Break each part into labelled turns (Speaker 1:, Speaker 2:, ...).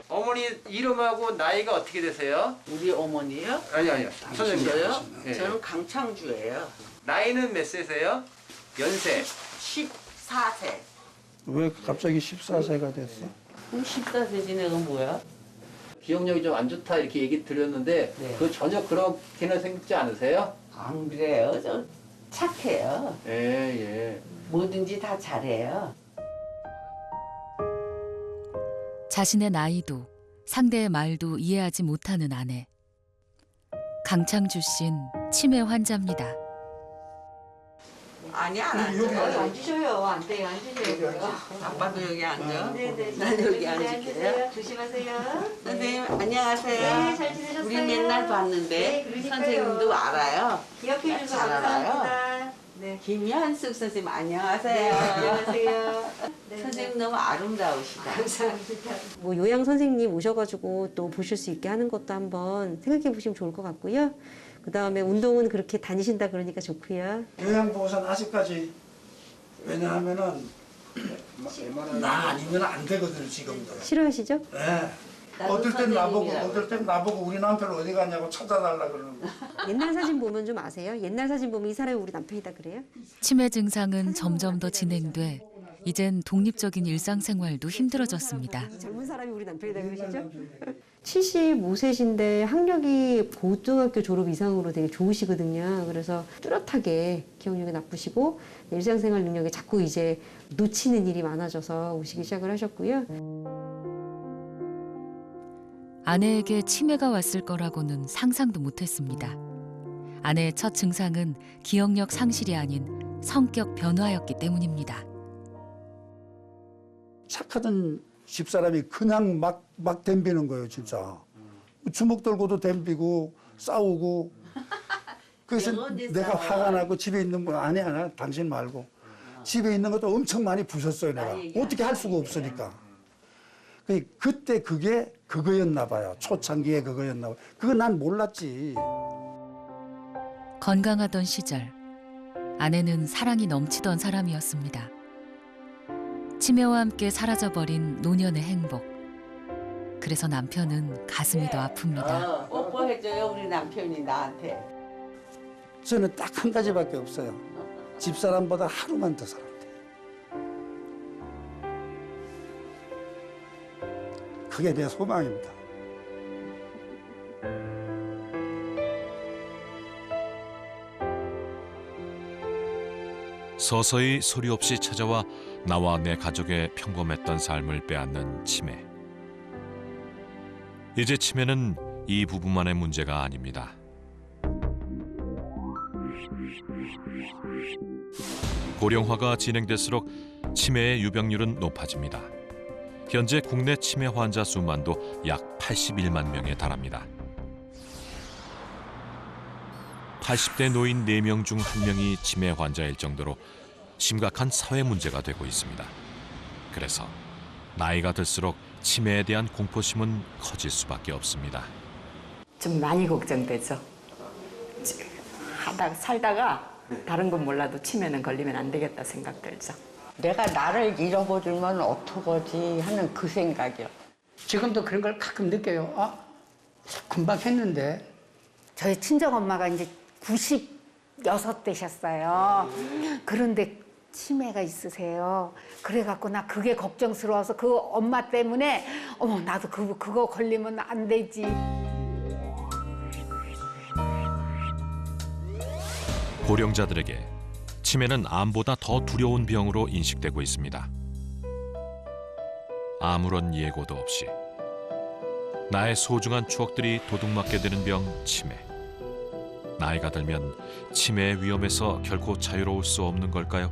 Speaker 1: 어머니 이름하고 나이가 어떻게 되세요?
Speaker 2: 우리 어머니요?
Speaker 1: 아니요. 선생님.
Speaker 2: 저요?
Speaker 1: 예.
Speaker 2: 저는 강창주예요.
Speaker 1: 나이는 몇 세세요? 연세.
Speaker 2: 14세.
Speaker 3: 왜 갑자기 14세가 됐어?
Speaker 2: 14세지 내가 뭐야?
Speaker 1: 기억력이 좀 안 좋다 이렇게 얘기 드렸는데
Speaker 2: 네.
Speaker 1: 그 전혀 그렇게는 생각지 않으세요?
Speaker 2: 안 그래요. 저 착해요.
Speaker 1: 예.
Speaker 2: 뭐든지 다 잘해요.
Speaker 4: 자신의 나이도 상대의 말도 이해하지 못하는 아내. 강창주 씨는 치매 환자입니다.
Speaker 2: 아니 안 앉아요. 앉으셔요. 안 돼요. 앉으셔요. 아빠도 여기 앉아.
Speaker 5: 네네.
Speaker 2: 난 여기 앉을게요.
Speaker 5: 조심하세요.
Speaker 2: 선생님 안녕하세요.
Speaker 5: 네, 잘 지내셨어요?
Speaker 2: 우리 맨날 봤는데
Speaker 5: 네, 그러니까요.
Speaker 2: 선생님도 알아요.
Speaker 5: 기억해 주셔서
Speaker 2: 잘 알아요.
Speaker 5: 감사합니다. 네.
Speaker 2: 김현숙 선생님 안녕하세요.
Speaker 5: 네, 안녕하세요. 네,
Speaker 2: 선생님 너무 아름다우시다.
Speaker 5: 감사합니다.
Speaker 6: 뭐 요양 선생님 오셔가지고 또 보실 수 있게 하는 것도 한번 생각해 보시면 좋을 것 같고요. 그 다음에 운동은 그렇게 다니신다 그러니까 좋고요.
Speaker 3: 요양보호사는 아직까지 왜냐하면은 나 아니면 안 되거든요 지금도.
Speaker 6: 싫어하시죠?
Speaker 3: 예.
Speaker 2: 나도
Speaker 3: 어떨 땐 나보고
Speaker 2: 선생님이라고
Speaker 3: 어떨 땐 나보고 우리 남편 어디 갔냐고 찾아달라 그러는 거.
Speaker 6: 옛날 사진 보면 좀 아세요? 옛날 사진 보면 이 사람이 우리 남편이다 그래요?
Speaker 4: 치매 증상은 점점 더 진행돼 이젠 독립적인 일상생활도 힘들어졌습니다.
Speaker 6: 젊은 사람이 우리 남편이다 그러시죠? 75세신데 학력이 고등학교 졸업 이상으로 되게 좋으시거든요. 그래서 뚜렷하게 기억력이 나쁘시고 일상생활 능력이 자꾸 이제 놓치는 일이 많아져서 오시기 시작을 하셨고요.
Speaker 4: 아내에게 치매가 왔을 거라고는 상상도 못했습니다. 아내의 첫 증상은 기억력 상실이 아닌 성격 변화였기 때문입니다.
Speaker 3: 착하던 집사람이 그냥 막 덤비는 거예요 진짜. 주먹 들고도 덤비고 싸우고. 그래서
Speaker 2: 내가 언제
Speaker 3: 내가
Speaker 2: 싸워?
Speaker 3: 화가 나고 집에 있는 거 아니야 당신 말고. 집에 있는 것도 엄청 많이 부쉈어요 내가.
Speaker 2: 나 얘기
Speaker 3: 어떻게 할 수가 없으니까. 그때 그게 그거였나 봐요. 초창기에 그거였나 봐요. 그거 난 몰랐지.
Speaker 4: 건강하던 시절 아내는 사랑이 넘치던 사람이었습니다. 치매와 함께 사라져버린 노년의 행복. 그래서 남편은 가슴이 더 아픕니다.
Speaker 2: 뽀뽀해줘요 우리 남편이 나한테.
Speaker 3: 저는 딱 한 가지밖에 없어요. 집사람보다 하루만 더 살아도 돼. 그게 내 소망입니다.
Speaker 7: 서서히 소리 없이 찾아와 나와 내 가족의 평범했던 삶을 빼앗는 치매. 이제 치매는 이 부부만의 문제가 아닙니다. 고령화가 진행될수록 치매의 유병률은 높아집니다. 현재 국내 치매 환자 수만도 약 81만 명에 달합니다. 80대 노인 4명 중 1명이 치매 환자일 정도로 심각한 사회 문제가 되고 있습니다. 그래서 나이가 들수록 치매에 대한 공포심은 커질 수밖에 없습니다.
Speaker 8: 좀 많이 걱정되죠. 살다가 다른 건 몰라도 치매는 걸리면 안 되겠다 생각 들죠.
Speaker 9: 내가 나를 잃어버리면 어떡하지 하는 그 생각이요.
Speaker 10: 지금도 그런 걸 가끔 느껴요. 아, 금방 했는데.
Speaker 11: 저희 친정엄마가 이제 96 되셨어요. 그런데 치매가 있으세요. 그래갖고 나 그게 걱정스러워서 그 엄마 때문에 어머 나도 그거 걸리면 안 되지.
Speaker 7: 고령자들에게 치매는 암보다 더 두려운 병으로 인식되고 있습니다. 아무런 예고도 없이 나의 소중한 추억들이 도둑맞게 되는 병 치매. 나이가 들면 치매의 위험에서 결코 자유로울 수 없는 걸까요?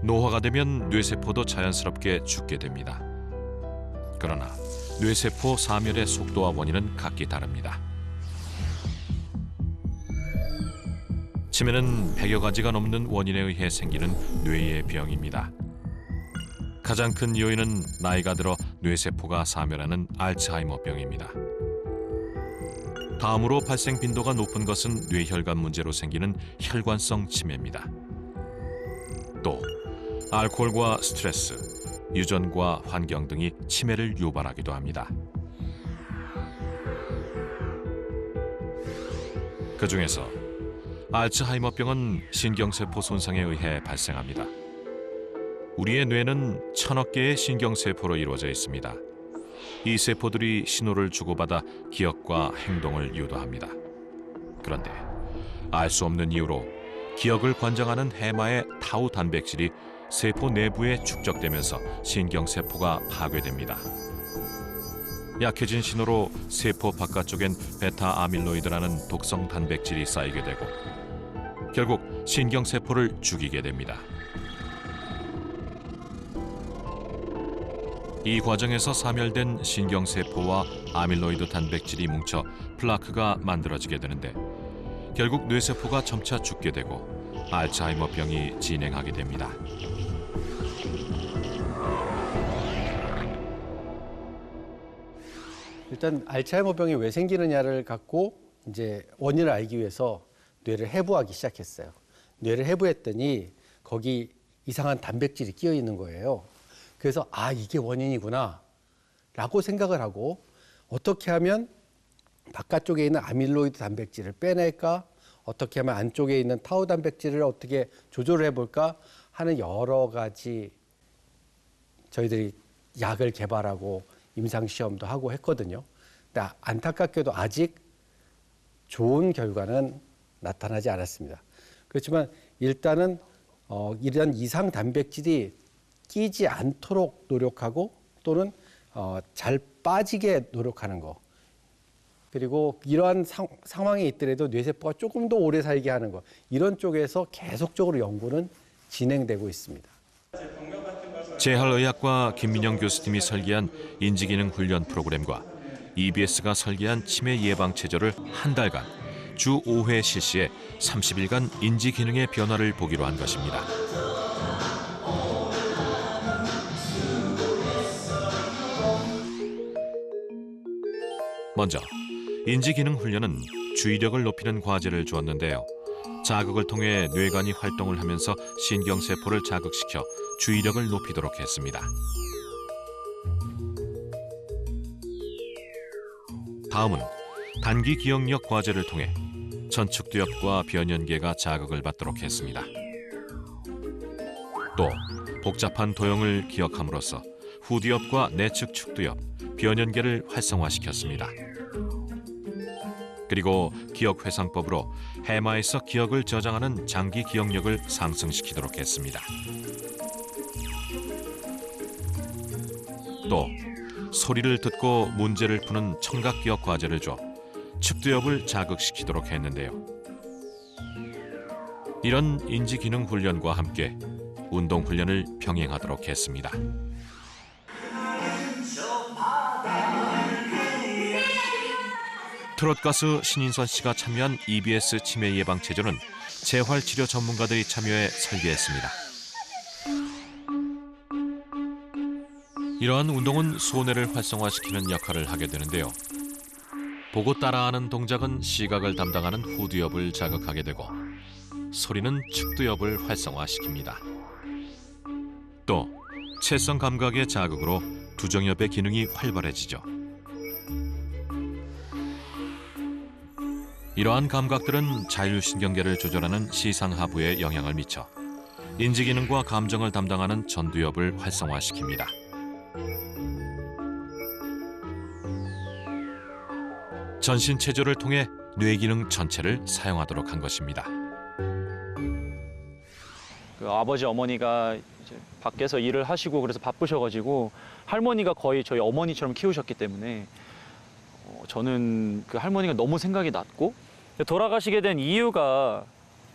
Speaker 7: 노화가 되면 뇌세포도 자연스럽게 죽게 됩니다. 그러나 뇌세포 사멸의 속도와 원인은 각기 다릅니다. 치매는 100여 가지가 넘는 원인에 의해 생기는 뇌의 병입니다. 가장 큰 요인은 나이가 들어 뇌세포가 사멸하는 알츠하이머병입니다. 다음으로 발생 빈도가 높은 것은 뇌혈관 문제로 생기는 혈관성 치매입니다. 또 알코올과 스트레스, 유전과 환경 등이 치매를 유발하기도 합니다. 그중에서 알츠하이머병은 신경세포 손상에 의해 발생합니다. 우리의 뇌는 1000억 개의 신경세포로 이루어져 있습니다. 이 세포들이 신호를 주고받아 기억과 행동을 유도합니다. 그런데 알 수 없는 이유로 기억을 관장하는 해마의 타우 단백질이 세포 내부에 축적되면서 신경세포가 파괴됩니다. 약해진 신호로 세포 바깥쪽엔 베타 아밀로이드라는 독성 단백질이 쌓이게 되고 결국 신경세포를 죽이게 됩니다. 이 과정에서 사멸된 신경세포와 아밀로이드 단백질이 뭉쳐 플라크가 만들어지게 되는데 결국 뇌세포가 점차 죽게 되고 알츠하이머병이 진행하게 됩니다.
Speaker 12: 일단 알츠하이머병이 왜 생기느냐를 갖고 이제 원인을 알기 위해서 뇌를 해부하기 시작했어요. 뇌를 해부했더니 거기 이상한 단백질이 끼어 있는 거예요. 그래서 아, 이게 원인이구나 라고 생각을 하고 어떻게 하면 바깥쪽에 있는 아밀로이드 단백질을 빼낼까, 어떻게 하면 안쪽에 있는 타우 단백질을 어떻게 조절을 해볼까 하는 여러 가지 저희들이 약을 개발하고 임상시험도 하고 했거든요. 근데 안타깝게도 아직 좋은 결과는 나타나지 않았습니다. 그렇지만 일단은 이런 이상 단백질이 끼지 않도록 노력하고 또는 잘 빠지게 노력하는 거, 그리고 이러한 상황에 있더라도 뇌세포가 조금 더 오래 살게 하는 거, 이런 쪽에서 계속적으로 연구는 진행되고 있습니다.
Speaker 7: 재활의학과 김민영 교수님이 설계한 인지기능 훈련 프로그램과 EBS가 설계한 치매 예방 체조를 한 달간 주 5회 실시해 30일간 인지기능의 변화를 보기로 한 것입니다. 먼저 인지기능 훈련은 주의력을 높이는 과제를 주었는데요. 자극을 통해 뇌관이 활동을 하면서 신경세포를 자극시켜 주의력을 높이도록 했습니다. 다음은 단기 기억력 과제를 통해 전축두엽과 변연계가 자극을 받도록 했습니다. 또 복잡한 도형을 기억함으로써 후두엽과 내측 축두엽, 변연계를 활성화시켰습니다. 그리고 기억회상법으로 해마에서 기억을 저장하는 장기 기억력을 상승시키도록 했습니다. 또 소리를 듣고 문제를 푸는 청각기억 과제를 줘 축두엽을 자극시키도록 했는데요. 이런 인지기능 훈련과 함께 운동훈련을 병행하도록 했습니다. 트롯 가수 신인선 씨가 참여한 EBS 치매 예방 체조는 재활치료 전문가들이 참여해 설계했습니다. 이러한 운동은 소뇌를 활성화시키는 역할을 하게 되는데요. 보고 따라하는 동작은 시각을 담당하는 후두엽을 자극하게 되고 소리는 측두엽을 활성화시킵니다. 또 채성 감각의 자극으로 두정엽의 기능이 활발해지죠. 이러한 감각들은 자율신경계를 조절하는 시상하부에 영향을 미쳐 인지기능과 감정을 담당하는 전두엽을 활성화시킵니다. 전신체조를 통해 뇌기능 전체를 사용하도록 한 것입니다.
Speaker 13: 그 아버지 어머니가 이제 밖에서 일을 하시고 그래서 바쁘셔가지고 할머니가 거의 저희 어머니처럼 키우셨기 때문에 저는 그 할머니가 너무 생각이 났고 돌아가시게 된 이유가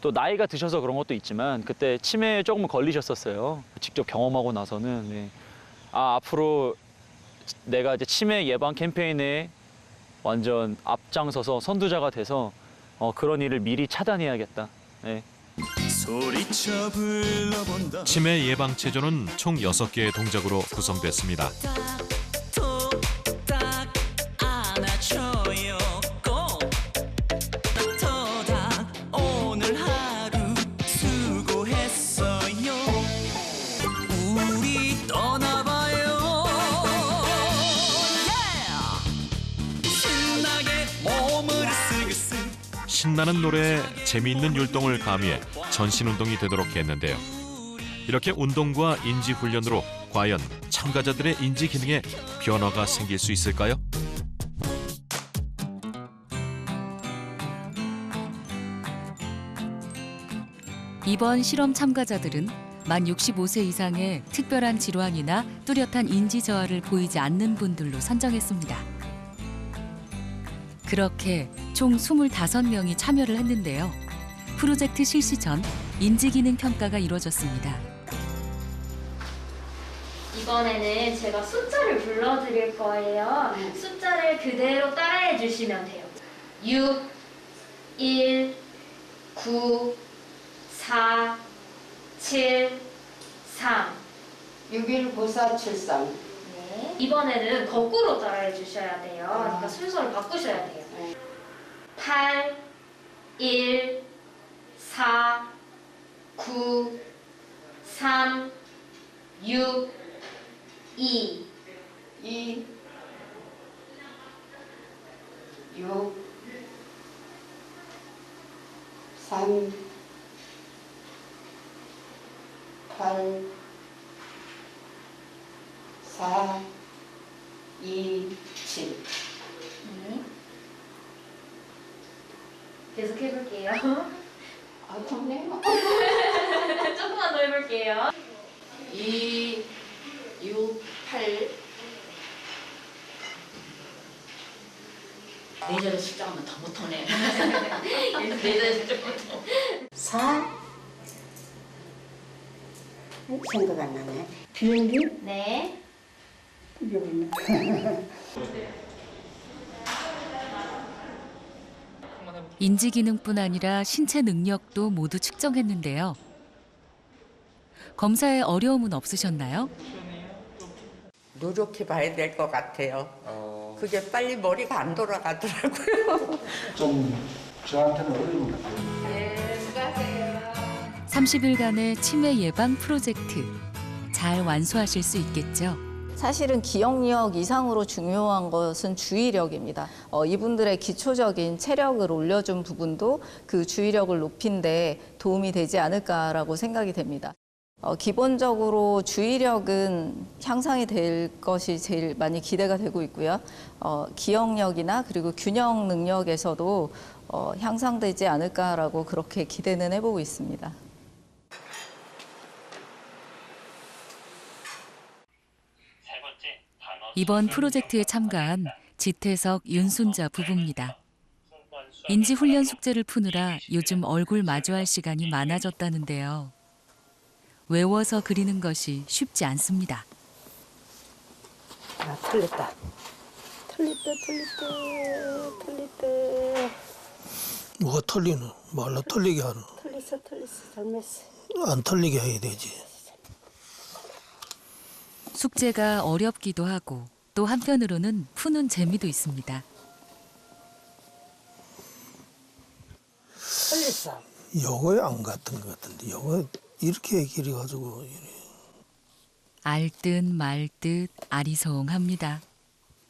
Speaker 13: 또 나이가 드셔서 그런 것도 있지만 그때 치매에 조금 걸리셨었어요. 직접 경험하고 나서는 앞으로 내가 이제 치매 예방 캠페인에 완전 앞장서서 선두자가 돼서 그런 일을 미리 차단해야겠다. 네.
Speaker 7: 치매 예방 체조는 총 6개의 동작으로 구성됐습니다. 신나는 노래에 재미있는 율동을 가미해 전신운동이 되도록 했는데요. 이렇게 운동과 인지훈련으로 과연 참가자들의 인지 기능에 변화가 생길 수 있을까요?
Speaker 4: 이번 실험 참가자들은 만 65세 이상의 특별한 질환이나 뚜렷한 인지 저하를 보이지 않는 분들로 선정했습니다. 그렇게 총 25명이 참여를 했는데요. 프로젝트 실시 전 인지기능 평가가 이루어졌습니다.
Speaker 14: 이번에는 제가 숫자를 불러드릴 거예요. 숫자를 그대로 따라해 주시면 돼요. 6, 1, 9, 4, 7, 3.
Speaker 9: 619473.
Speaker 14: 네. 이번에는 거꾸로 따라해 주셔야 돼요. 그러니까 순서를 바꾸셔야 돼요. 8, 1, 4, 9, 3, 6, 2.
Speaker 9: 6, 3, 8, 4, 2, 7.
Speaker 14: 네. 계속 해볼게요.
Speaker 9: 좋네요.
Speaker 14: 조금만 더 해볼게요.
Speaker 9: 2, 6, 8.
Speaker 2: 내전에 숫자하면 더 못하네.
Speaker 14: 내전에 숫자 못하네.
Speaker 9: 4. 생각 안 나네. 비행기?
Speaker 14: 네.
Speaker 9: 여기 있네.
Speaker 4: 인지기능뿐 아니라 신체 능력도 모두 측정했는데요. 검사에 어려움은 없으셨나요?
Speaker 9: 노력해 봐야 될 것 같아요. 그게 빨리 머리가 안 돌아가더라고요.
Speaker 3: 좀 저한테는 어려운 것 같아요.
Speaker 14: 네, 수고하세요.
Speaker 4: 30일간의 치매 예방 프로젝트 잘 완수하실 수 있겠죠?
Speaker 15: 사실은 기억력 이상으로 중요한 것은 주의력입니다. 이분들의 기초적인 체력을 올려준 부분도 그 주의력을 높인 데 도움이 되지 않을까라고 생각이 됩니다. 기본적으로 주의력은 향상이 될 것이 제일 많이 기대가 되고 있고요. 기억력이나 그리고 균형 능력에서도 향상되지 않을까라고 그렇게 기대는 해보고 있습니다.
Speaker 4: 이번 프로젝트에 참가한 지태석, 윤순자 부부입니다. 인지훈련 숙제를 푸느라 요즘 얼굴 마주할 시간이 많아졌다는데요. 외워서 그리는 것이 쉽지 않습니다.
Speaker 9: 아, 틀렸다. 틀렸다.
Speaker 16: 뭐가 틀리노? 말로 틀리게 하노?
Speaker 9: 틀렸어. 잘못했어.
Speaker 16: 안 틀리게 해야 되지.
Speaker 4: 숙제가 어렵기도 하고 또 한편으로는 푸는 재미도 있습니다.
Speaker 9: 틀렸어.
Speaker 16: 요거에 안 같은 것 같은데 요거 이렇게 길어가지고
Speaker 4: 알 듯 말 듯 아리송합니다.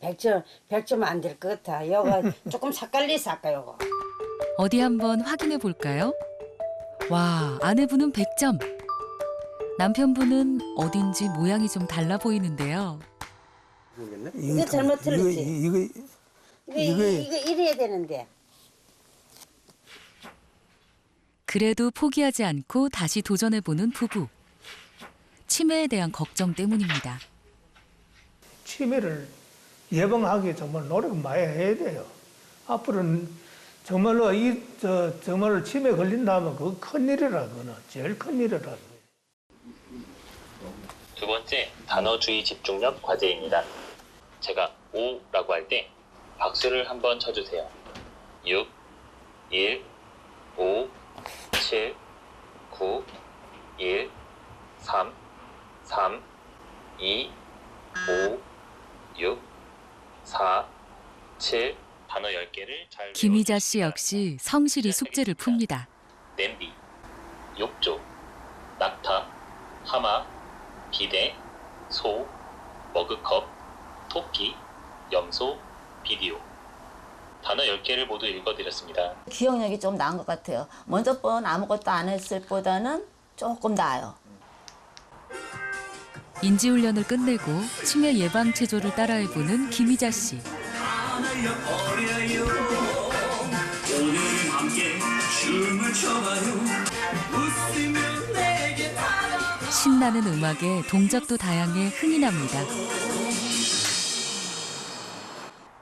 Speaker 9: 100점 안 될 것 같아. 요거 조금 삭갈리서 할까 요거.
Speaker 4: 어디 한번 확인해 볼까요? 와, 아내분은 100점. 남편분은 어딘지 모양이 좀 달라 보이는데요.
Speaker 9: 이거 잘못 틀렸지. 이거 이래야 되는데.
Speaker 4: 그래도 포기하지 않고 다시 도전해보는 부부. 치매에 대한 걱정 때문입니다.
Speaker 16: 치매를 예방하기 정말 노력 많이 해야 돼요. 앞으로는 정말로 정말로 치매 걸린다면 그거 큰일이라 그거는 제일 큰일이라.
Speaker 17: 두 번째, 단어주의 집중력 과제입니다. 제가 5라고 할 때 박수를 한번 쳐주세요. 6, 1, 5, 7, 9, 1, 3, 3, 2, 5, 6, 4, 7, 단어 10개를 잘
Speaker 4: 김희자 씨 역시 성실히 숙제를 풉니다.
Speaker 17: 냄비, 욕조, 낙타, 하마, 비데, 소, 머그컵, 토끼, 염소, 비디오. 단어 10개를 모두 읽어드렸습니다.
Speaker 18: 기억력이 좀 나은 것 같아요. 먼저 번 아무것도 안 했을 보다는 조금 나아요.
Speaker 4: 인지훈련을 끝내고 치매 예방 체조를 따라해보는 김희자 씨. 신나는 음악에 동작도 다양해 흥이 납니다.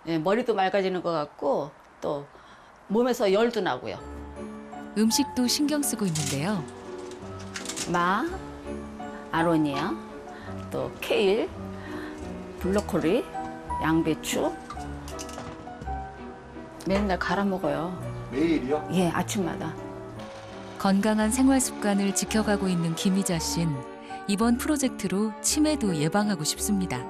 Speaker 18: 네, 머리도 맑아지는 것 같고 또 몸에서 열도 나고요.
Speaker 4: 음식도 신경 쓰고 있는데요.
Speaker 18: 마, 아로니아, 또 케일, 블로콜리, 양배추 맨날 갈아 먹어요.
Speaker 1: 매일이요?
Speaker 18: 예, 아침마다.
Speaker 4: 건강한 생활 습관을 지켜가고 있는 김희자 씨는 이번 프로젝트로 치매도 예방하고 싶습니다.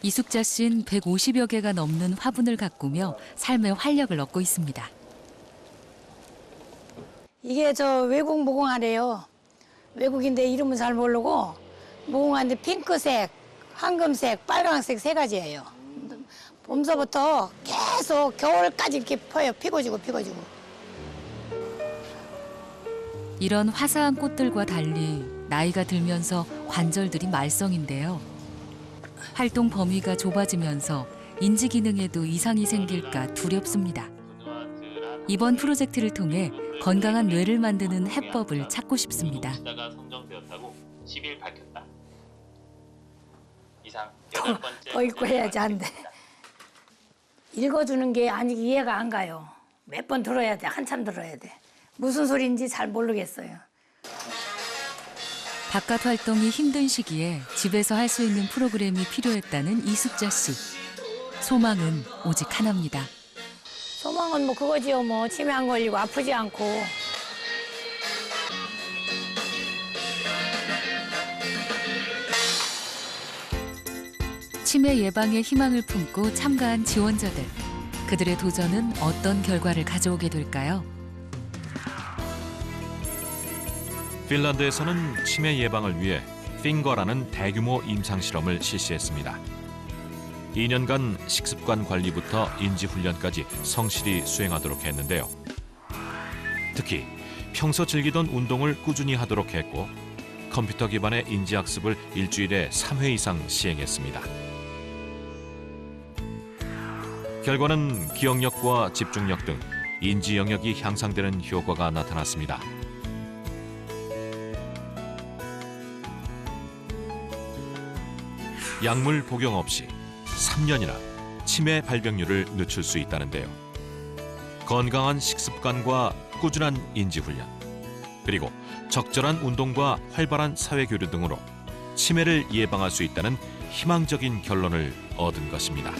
Speaker 4: 이숙자 씨는 150여 개가 넘는 화분을 가꾸며 삶의 활력을 얻고 있습니다.
Speaker 19: 이게 저 외국 무궁화래요. 외국인데 이름은 잘 모르고 무궁화인데 핑크색, 황금색, 빨강색 3가지예요. 봄서부터 계속 겨울까지 이렇게 펴요. 피고 지고 피고 지고.
Speaker 4: 이런 화사한 꽃들과 달리 나이가 들면서 관절들이 말썽인데요. 활동 범위가 좁아지면서 인지 기능에도 이상이 생길까 두렵습니다. 이번 프로젝트를 통해 건강한 뇌를 만드는 해법을 찾고 싶습니다.
Speaker 17: 선정되었다고 10일 밝혔다. 이상
Speaker 19: 더 읽고 해야지 안 돼. 읽어주는 게 아직 이해가 안 가요. 몇 번 들어야 돼. 한참 들어야 돼. 무슨 소리인지 잘 모르겠어요.
Speaker 4: 바깥 활동이 힘든 시기에 집에서 할 수 있는 프로그램이 필요했다는 이숙자 씨. 소망은 오직 하나입니다.
Speaker 19: 소망은 뭐 그거지요. 뭐 치매 안 걸리고 아프지 않고.
Speaker 4: 치매 예방에 희망을 품고 참가한 지원자들. 그들의 도전은 어떤 결과를 가져오게 될까요?
Speaker 7: 핀란드에서는 치매 예방을 위해 핑거라는 대규모 임상 실험을 실시했습니다. 2년간 식습관 관리부터 인지 훈련까지 성실히 수행하도록 했는데요. 특히 평소 즐기던 운동을 꾸준히 하도록 했고 컴퓨터 기반의 인지 학습을 일주일에 3회 이상 시행했습니다. 결과는 기억력과 집중력 등 인지 영역이 향상되는 효과가 나타났습니다. 약물 복용 없이 3년이나 치매 발병률을 늦출 수 있다는데요. 건강한 식습관과 꾸준한 인지훈련, 그리고 적절한 운동과 활발한 사회교류 등으로 치매를 예방할 수 있다는 희망적인 결론을 얻은 것입니다.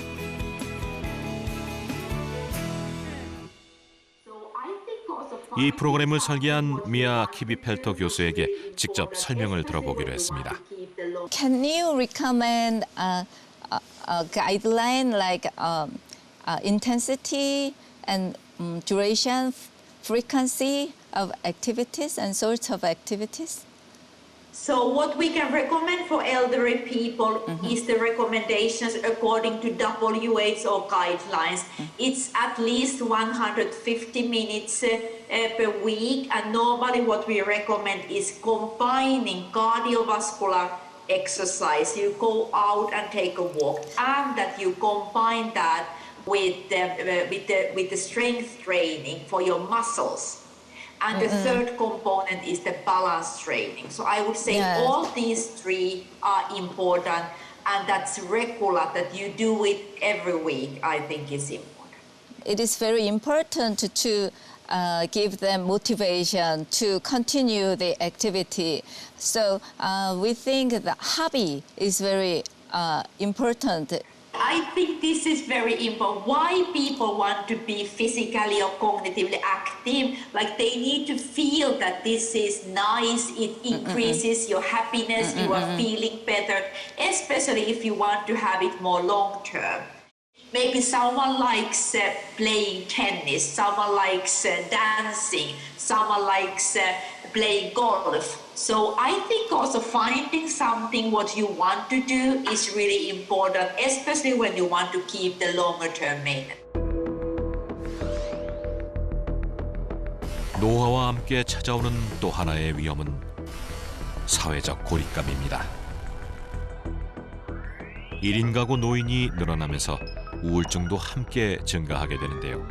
Speaker 7: 이 프로그램을 설계한 미아 키비펠터 교수에게 직접 설명을 들어보기로 했습니다.
Speaker 15: Can you recommend a guideline like intensity and duration, frequency of activities and sorts of activities?
Speaker 20: So what we can recommend for elderly people is the recommendations according to WHO guidelines. It's at least 150 minutes per week, and normally what we recommend is combining cardiovascular exercise. You go out and take a walk, and that you combine that with the strength training for your muscles. And the third component is the balance training. So I would say all these three are important, and that's regular, that you do it every week, I think is important.
Speaker 15: It is very important to give them motivation to continue the activity. So we think the hobby is very important.
Speaker 20: I think this is very important. Why people want to be physically or cognitively active, like they need to feel that this is nice, it increases your happiness, you are feeling better, especially if you want to have it more long term. Maybe someone likes playing tennis, someone likes dancing, someone likes playing golf. So I think also finding something what you want to do is really important, especially when you want to keep the longer term maintenance.
Speaker 7: 노화와 함께 찾아오는 또 하나의 위험은 사회적 고립감입니다. 1인 가구 노인이 늘어나면서 우울증도 함께 증가하게 되는데요.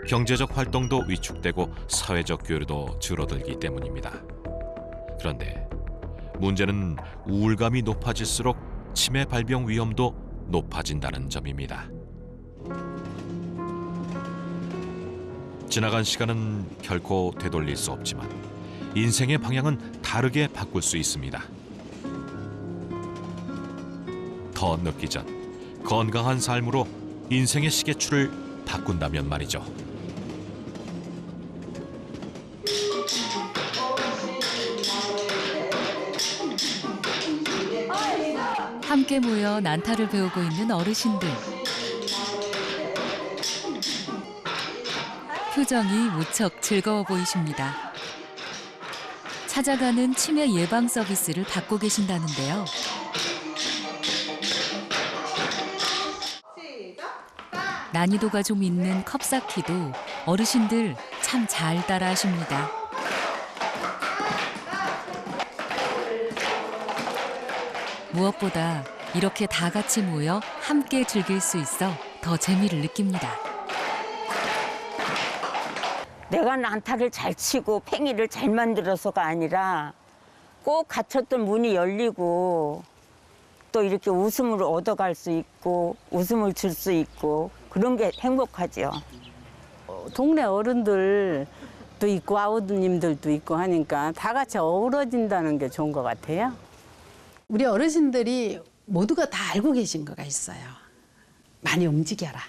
Speaker 7: 경제적 활동도 위축되고 사회적 교류도 줄어들기 때문입니다. 그런데 문제는 우울감이 높아질수록 치매 발병 위험도 높아진다는 점입니다. 지나간 시간은 결코 되돌릴 수 없지만 인생의 방향은 다르게 바꿀 수 있습니다. 더 늦기 전 건강한 삶으로 인생의 시계추를 바꾼다면 말이죠.
Speaker 4: 함께 모여 난타를 배우고 있는 어르신들. 표정이 무척 즐거워 보이십니다. 찾아가는 치매 예방 서비스를 받고 계신다는데요. 난이도가 좀 있는 컵 쌓기도 어르신들 참 잘 따라 하십니다. 무엇보다 이렇게 다 같이 모여 함께 즐길 수 있어 더 재미를 느낍니다.
Speaker 9: 내가 난타를 잘 치고 팽이를 잘 만들어서가 아니라 꼭 닫혔던 문이 열리고 또 이렇게 웃음을 얻어갈 수 있고 웃음을 줄 수 있고 그런 게 행복하죠.
Speaker 21: 동네 어른들도 있고 아우님들도 있고 하니까 다 같이 어우러진다는 게 좋은 것 같아요.
Speaker 22: 우리 어르신들이 모두가 다 알고 계신 거가 있어요. 많이 움직여라.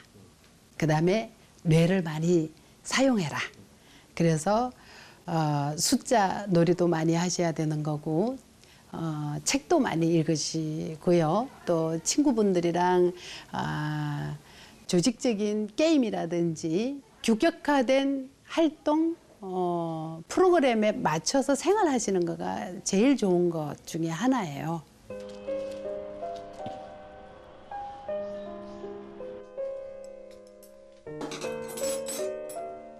Speaker 22: 그다음에 뇌를 많이 사용해라. 그래서 숫자 놀이도 많이 하셔야 되는 거고 책도 많이 읽으시고요. 또 친구분들이랑 조직적인 게임이라든지 규격화된 활동 프로그램에 맞춰서 생활하시는 거가 제일 좋은 것 중에 하나예요.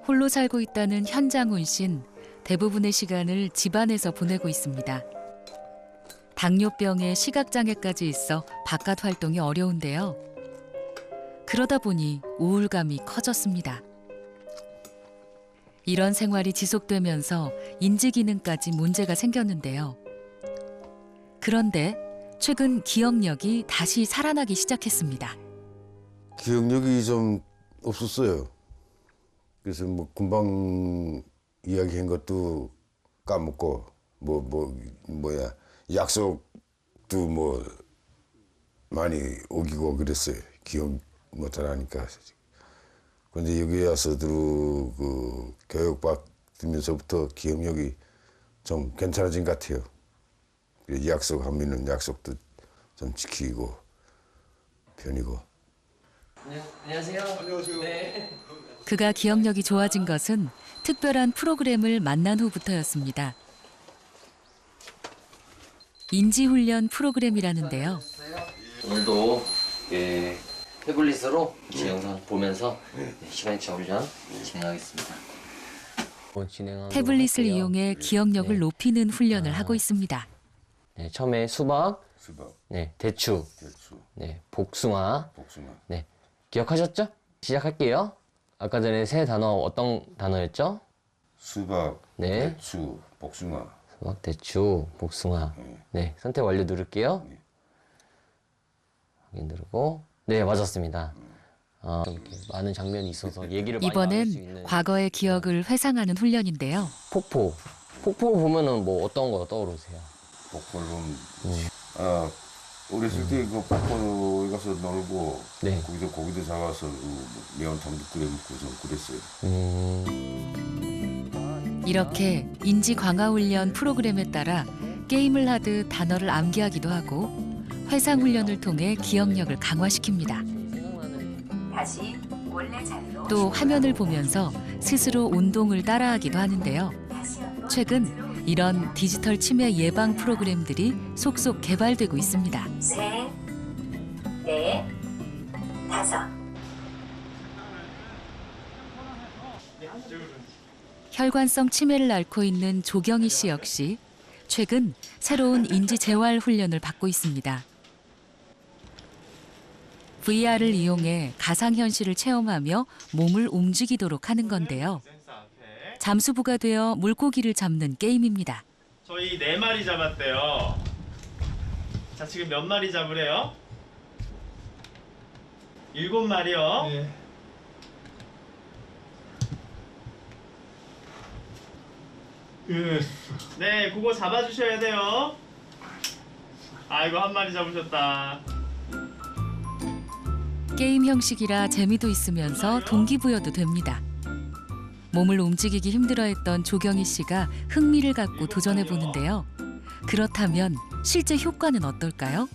Speaker 4: 홀로 살고 있다는 현장훈 씨는 대부분의 시간을 집안에서 보내고 있습니다. 당뇨병에 시각장애까지 있어 바깥 활동이 어려운데요. 그러다 보니 우울감이 커졌습니다. 이런 생활이 지속되면서 인지기능까지 문제가 생겼는데요. 그런데 최근 기억력이 다시 살아나기 시작했습니다.
Speaker 23: 기억력이 좀 없었어요. 그래서 뭐 금방 이야기한 것도 까먹고 약속도 뭐 많이 어기고 그랬어요. 기억 못하니까. 근데 여기 와서 그 교육 받으면서부터 기억력이 좀 괜찮아진 것 같아요. 약속하면은 약속도 좀 지키고 편이고.
Speaker 24: 안녕하세요. 안녕하세요. 네.
Speaker 4: 그가 기억력이 좋아진 것은 특별한 프로그램을 만난 후부터였습니다. 인지훈련 프로그램이라는데요.
Speaker 24: 오늘도 태블릿으로 영상 보면서 시간차 훈련 진행하겠습니다.
Speaker 4: 태블릿을 이용해 기억력을 높이는 훈련을 하고 있습니다.
Speaker 24: 네, 처음에 수박, 네, 대추, 네, 복숭아. 네, 기억하셨죠? 시작할게요. 아까 전에 세 단어 어떤 단어였죠?
Speaker 23: 수박,
Speaker 24: 네.
Speaker 23: 대추, 복숭아.
Speaker 24: 수박, 대추, 복숭아. 네, 선택 완료 누를게요. 확인 누르고. 네, 맞았습니다. 이렇게 많은 장면이 있어서 얘기를 많이 나눌 수 있는.
Speaker 4: 이번엔 과거의 기억을 회상하는 훈련인데요.
Speaker 24: 폭포. 폭포를 보면은 뭐 어떤 거 떠오르세요?
Speaker 23: 폭포를 보면 어렸을 때 그 폭포에 가서 놀고
Speaker 24: 네.
Speaker 23: 거기도 고기도 잡아서 매운탕도 끓여 먹고 좀 그랬어요.
Speaker 4: 이렇게 인지 강화 훈련 프로그램에 따라 게임을 하듯 단어를 암기하기도 하고 회상 훈련을 통해 기억력을 강화시킵니다.
Speaker 5: 다시 원래 자리로
Speaker 4: 또 화면을 보면서 스스로 운동을 따라하기도 하는데요. 최근 이런 디지털 치매 예방 프로그램들이 속속 개발되고 있습니다.
Speaker 5: 셋, 넷, 다섯.
Speaker 4: 혈관성 치매를 앓고 있는 조경희 씨 역시 최근 새로운 인지 재활 훈련을 받고 있습니다. VR을 이용해 가상현실을 체험하며 몸을 움직이도록 하는 건데요. 잠수부가 되어 물고기를 잡는 게임입니다.
Speaker 6: 저희 4마리 잡았대요. 자, 지금 몇 마리 잡으래요? 7마리요. 네. 네, 그거 잡아주셔야 돼요. 아이고, 1마리 잡으셨다.
Speaker 4: 게임 형식이라 재미도 있으면서 동기부여도 됩니다. 몸을 움직이기 힘들어했던 조경희 씨가 흥미를 갖고 도전해 보는데요. 그렇다면 실제 효과는 어떨까요?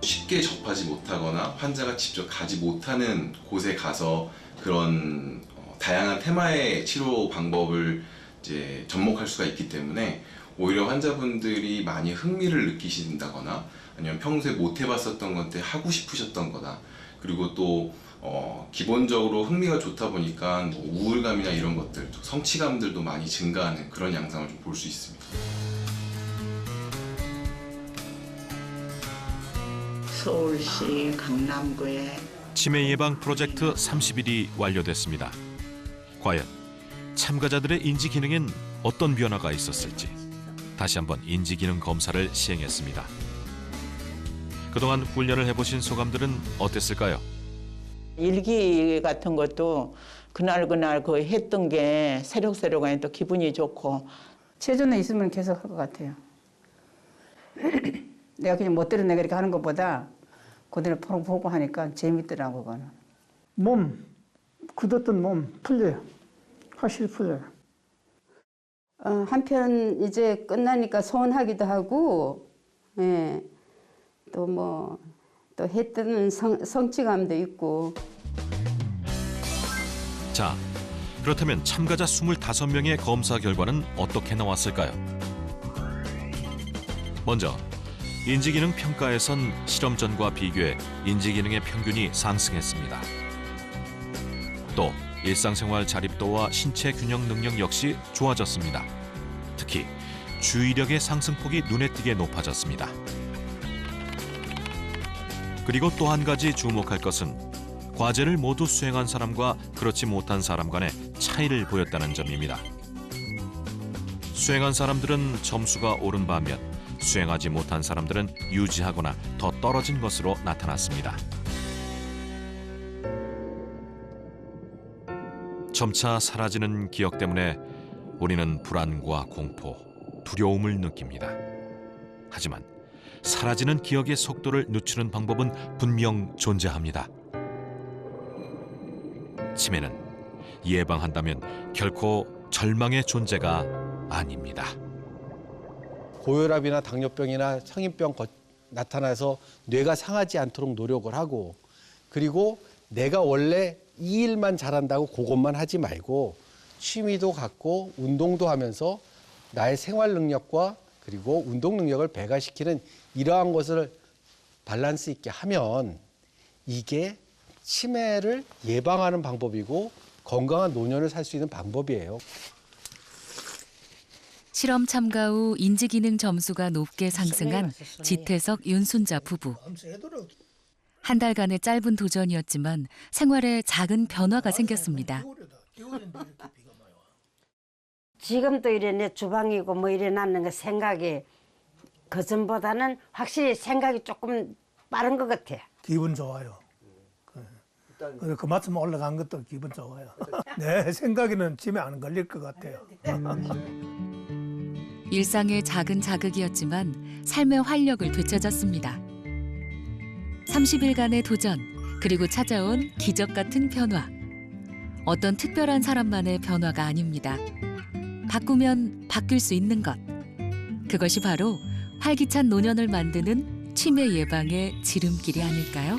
Speaker 8: 쉽게 접하지 못하거나 환자가 직접 가지 못하는 곳에 가서 그런 다양한 테마의 치료 방법을 이제 접목할 수가 있기 때문에 오히려 환자분들이 많이 흥미를 느끼신다거나 아니면 평소에 못 해봤었던 건데 하고 싶으셨던 거다. 그리고 또 기본적으로 흥미가 좋다 보니까 뭐 우울감이나 이런 것들, 성취감들도 많이 증가하는 그런 양상을 좀 볼 수 있습니다.
Speaker 2: 서울시 강남구에
Speaker 7: 치매 예방 프로젝트 30일이 완료됐습니다. 과연 참가자들의 인지 기능엔 어떤 변화가 있었을지 다시 한번 인지 기능 검사를 시행했습니다. 그동안 훈련을 해보신 소감들은 어땠을까요?
Speaker 2: 일기 같은 것도 그날 그 했던 게 새록새록하니 또 기분이 좋고
Speaker 21: 체조는 있으면 계속 할 것 같아요. 내가 그냥 멋대로 내가 이렇게 하는 것보다 그대로 보고 하니까 재밌더라고 그거는.
Speaker 16: 몸, 굳었던 몸 풀려요. 확실히 풀려요.
Speaker 10: 한편 이제 끝나니까 서운하기도 하고, 예, 또 했던 성취감도 있고.
Speaker 7: 자, 그렇다면 참가자 25명의 검사 결과는 어떻게 나왔을까요? 먼저 인지기능 평가에선 실험전과 비교해 인지기능의 평균이 상승했습니다. 또 일상생활 자립도와 신체 균형 능력 역시 좋아졌습니다. 특히 주의력의 상승폭이 눈에 띄게 높아졌습니다. 그리고 또 한 가지 주목할 것은 과제를 모두 수행한 사람과 그렇지 못한 사람 간의 차이를 보였다는 점입니다. 수행한 사람들은 점수가 오른 반면 수행하지 못한 사람들은 유지하거나 더 떨어진 것으로 나타났습니다. 점차 사라지는 기억 때문에 우리는 불안과 공포, 두려움을 느낍니다. 하지만 사라지는 기억의 속도를 늦추는 방법은 분명 존재합니다. 치매는 예방한다면 결코 절망의 존재가 아닙니다.
Speaker 12: 고혈압이나 당뇨병이나 성인병 나타나서 뇌가 상하지 않도록 노력을 하고, 그리고 내가 원래 이 일만 잘한다고 그것만 하지 말고 취미도 갖고 운동도 하면서 나의 생활 능력과 그리고 운동 능력을 배가시키는 이러한 것을 밸런스 있게 하면 이게 치매를 예방하는 방법이고 건강한 노년을 살 수 있는 방법이에요.
Speaker 4: 실험 참가 후 인지기능 점수가 높게 상승한 지태석, 윤순자 부부. 한 달간의 짧은 도전이었지만 생활에 작은 변화가 생겼습니다.
Speaker 25: 지금도 이래 내 주방이고 뭐 이래 놨는 거 생각이 그전보다는 확실히 생각이 조금 빠른 것 같아.
Speaker 16: 기분 좋아요. 그 맞춤 올라간 것도 기분 좋아요. 내 생각에는 치매 안 걸릴 것 같아요.
Speaker 4: 일상의 작은 자극이었지만 삶의 활력을 되찾았습니다. 30일간의 도전, 그리고 찾아온 기적 같은 변화. 어떤 특별한 사람만의 변화가 아닙니다. 바꾸면 바뀔 수 있는 것. 그것이 바로 활기찬 노년을 만드는 치매 예방의 지름길이 아닐까요?